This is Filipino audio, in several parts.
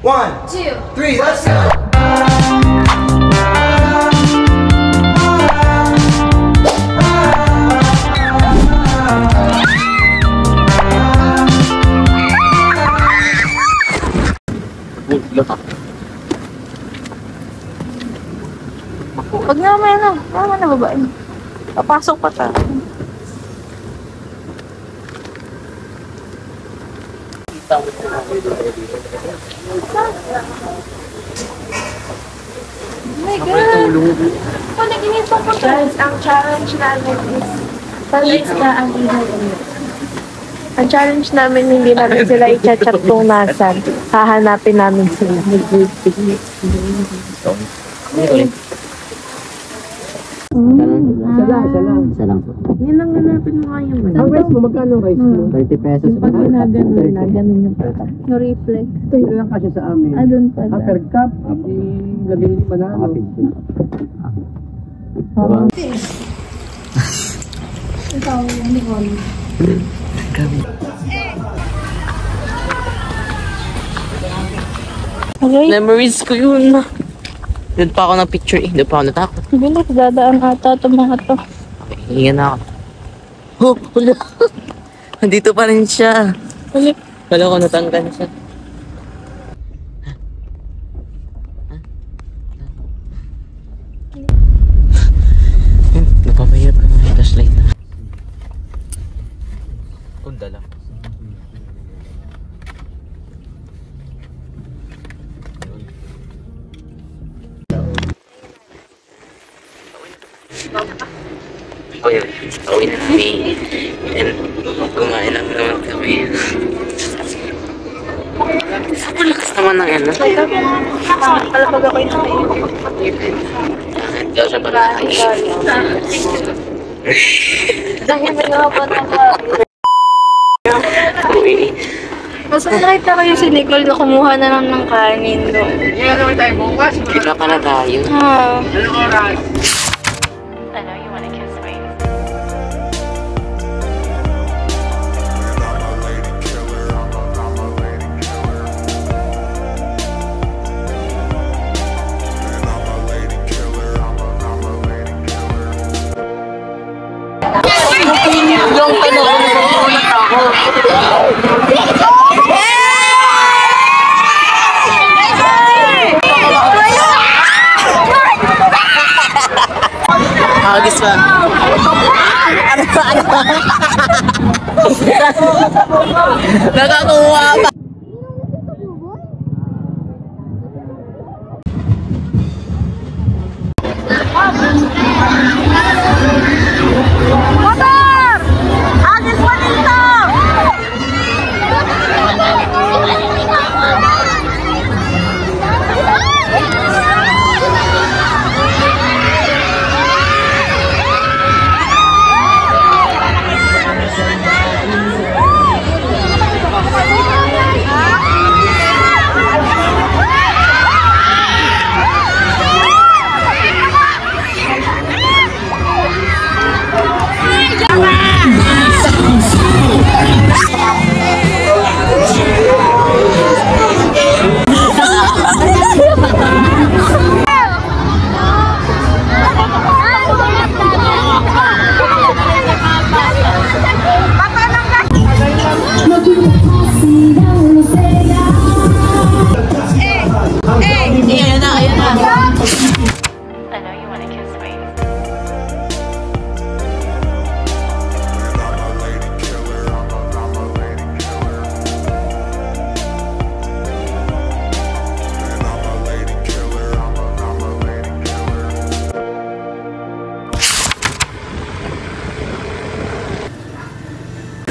1, 2, 3, let's go! Pag naman na babae. Papasok pa ta. Oh my God! Oh, nag-inisip ko guys, ang challenge namin is palis na ang ilaw. Ang challenge namin, hindi namin sila i-chat kung nasan. Hahanapin namin sila. Isa lang po. Yan lang hanapin mo ngayon. Ang rice mo, magkano rice mo? 30 pesos. Pag ginaganon yung reflex. Ito lang kasi sa amin. Doon pala. Per cup, labing manalo. Ikaw, Nicole. Okay. Memories ko yun. Doon pa ako ng picture eh. Doon pa ako natakot. Bilis, dadaan ata itong mga to. Okay, hingan na ako. Oh, wala. Nandito pa rin siya. Ulit. Kala ko natanggal siya. Napapahirap ka mga flashlight na. Kunda lang. Uwi na kami. And kumain lang naman kami. Ang lakas naman ng ano. Palapag ako yung Bakit daw siya pala kain? dahil may mga batang Uwi. mas nakita ko yung si Nicole na kumuha na lang ng kanin doon. Kita pala tayo. Yung panahon ko natakot. Agis pa. Ano ba? Nakakuha pa.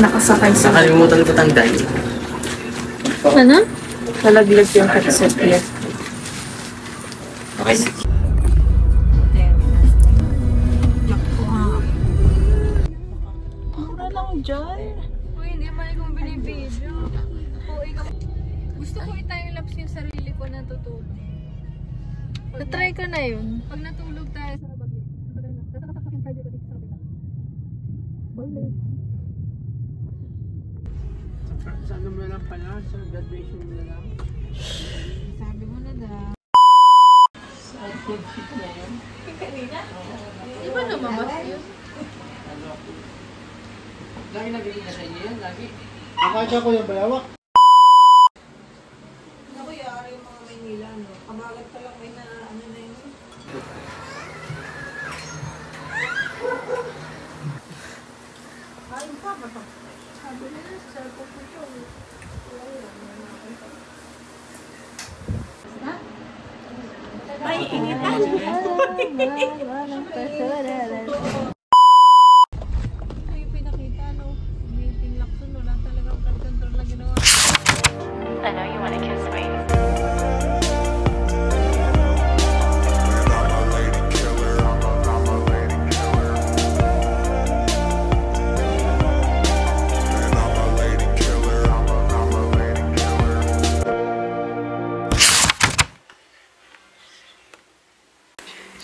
Nakasakay sa... Nakalimutan ko tanggal. Ano? Nalaglag yung headset niya. Okay. Mura lang dyan. Uy, hindi man akong binibidyo. Gusto ko i-time-lapse yung sarili ko na tutulog. Na-try ko na yun. Pag natulog tayo sa bagyo. Nasakasaksak yung cardio ko dito sa kapila. Sa ano mo lang pala, sa graduation mo na lang. Sabi mo na daw. Iba naman ba yun? Lagi nabili na sa inyo yan, lagi. Nakasya ko yung balawak. Ako yari yung mga Maynila, no? Kamagat pa lang may na ano na yun. Kain pa ba? Sabi nila sa cellphone ko ito. May pinakita, no? Meeting lakson, wala talagang flood control na ginawa. I know you wanna kiss me.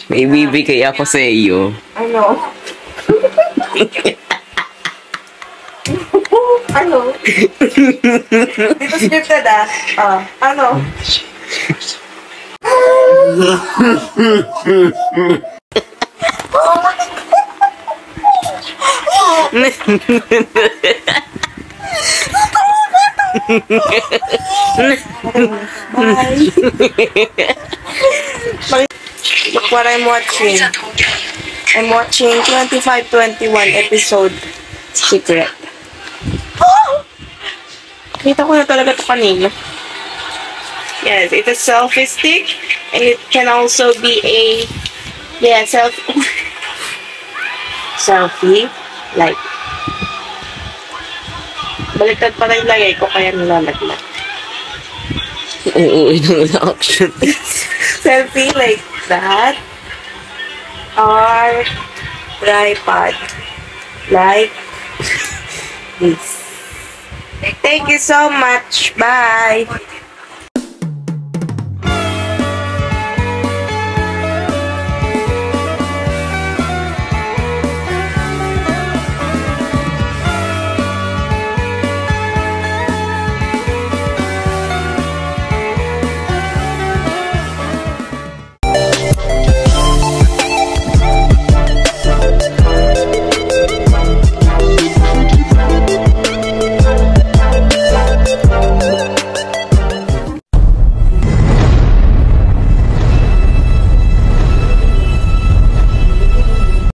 May bibigay ako sa iyo. Ano? Ano? Dito scripted ano? Look what I'm watching. I'm watching 25-21 episode Secret. Kita ko na talaga ito kanina. Yes, it's a selfie stick and it can also be a selfie like baliktad pa rin lagay ko kaya nilalaglag. Oo, ito na action. Selfie like that or tripod like this. Thank you so much. Bye.